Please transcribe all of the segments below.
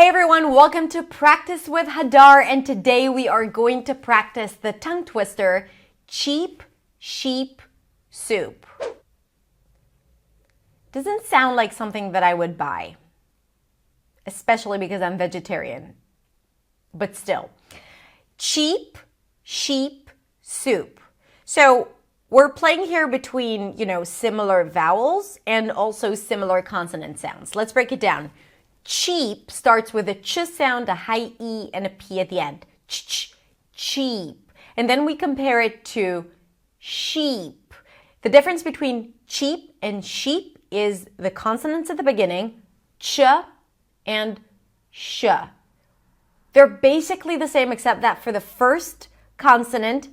Hey everyone, welcome to Practice with Hadar, and today we are going to practice the tongue twister, cheap sheep soup. Doesn't sound like something that I would buy, especially because I'm vegetarian, but still. Cheap sheep soup. So we're playing here between, similar vowels and also similar consonant sounds. Let's break it down. Cheap starts with a ch sound, a high E, and a P at the end. Cheap. And then we compare it to sheep. The difference between cheap and sheep is the consonants at the beginning, ch and sh. They're basically the same except that for the first consonant,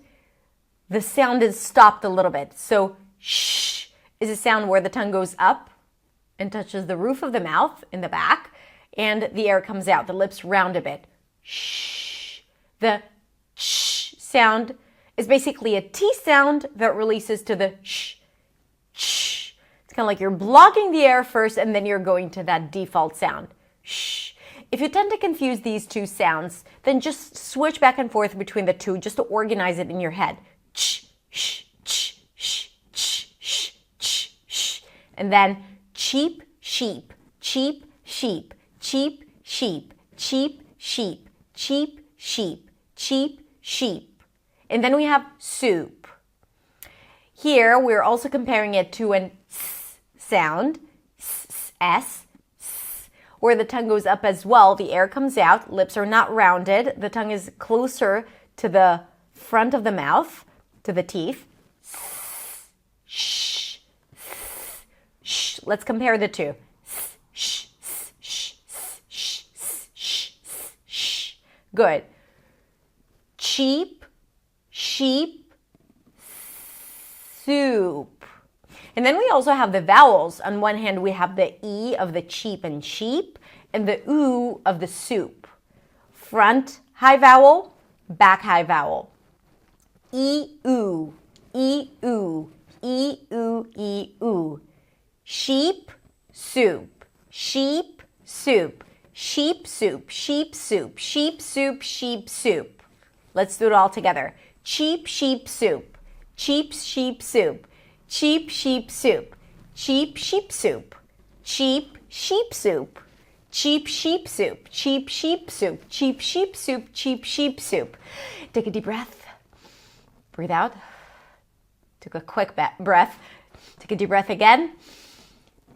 the sound is stopped a little bit. So sh is a sound where the tongue goes up and touches the roof of the mouth in the back, and the air comes out. The lips round a bit. Shh. The sh sound is basically a T sound that releases to the sh. Sh. It's kind of like you're blocking the air first, and then you're going to that default sound. Shh. If you tend to confuse these two sounds, then just switch back and forth between the two just to organize it in your head. Ch, sh, ch, sh, ch, sh, ch, sh. And then cheap sheep, cheap sheep, cheap sheep, cheap sheep, cheap sheep, cheap sheep. And then we have soup. Here we're also comparing it to an s sound, s, where the tongue goes up as well. The air comes out, lips are not rounded, the tongue is closer to the front of the mouth, to the teeth. Sh, sh. Let's compare the two. Sh, sh, sh, sh, sh, sh. Good. Cheap sheep soup. And then we also have the vowels. On one hand, we have the E of the cheap and sheep, and the oo of the soup. Front high vowel, back high vowel. E-oo, E-oo, E-oo, E-oo. Sheep soup, sheep soup, sheep soup, sheep soup, sheep soup, sheep soup. Let's do it all together. Cheap sheep soup, cheap sheep soup, cheap sheep soup, cheap sheep soup, cheap sheep soup, cheap sheep soup, cheap sheep soup, cheap sheep soup, cheap sheep soup. Take a deep breath. Breathe out. Took a quick breath. Take a deep breath again.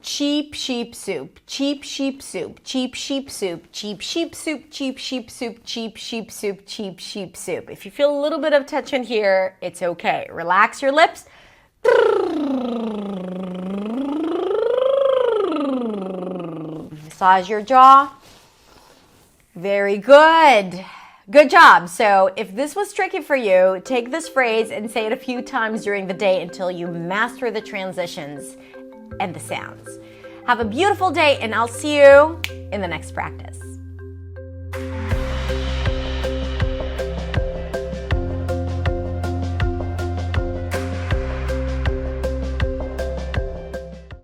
Cheap sheep soup, cheap sheep soup, cheap sheep soup, cheap sheep soup, cheap sheep soup, cheap sheep soup, cheap sheep soup. If you feel a little bit of tension here, it's okay. Relax your lips. Massage your jaw. Very good. Good job. So if this was tricky for you, take this phrase and say it a few times during the day until you master the transitions and the sounds. Have a beautiful day, and I'll see you in the next practice.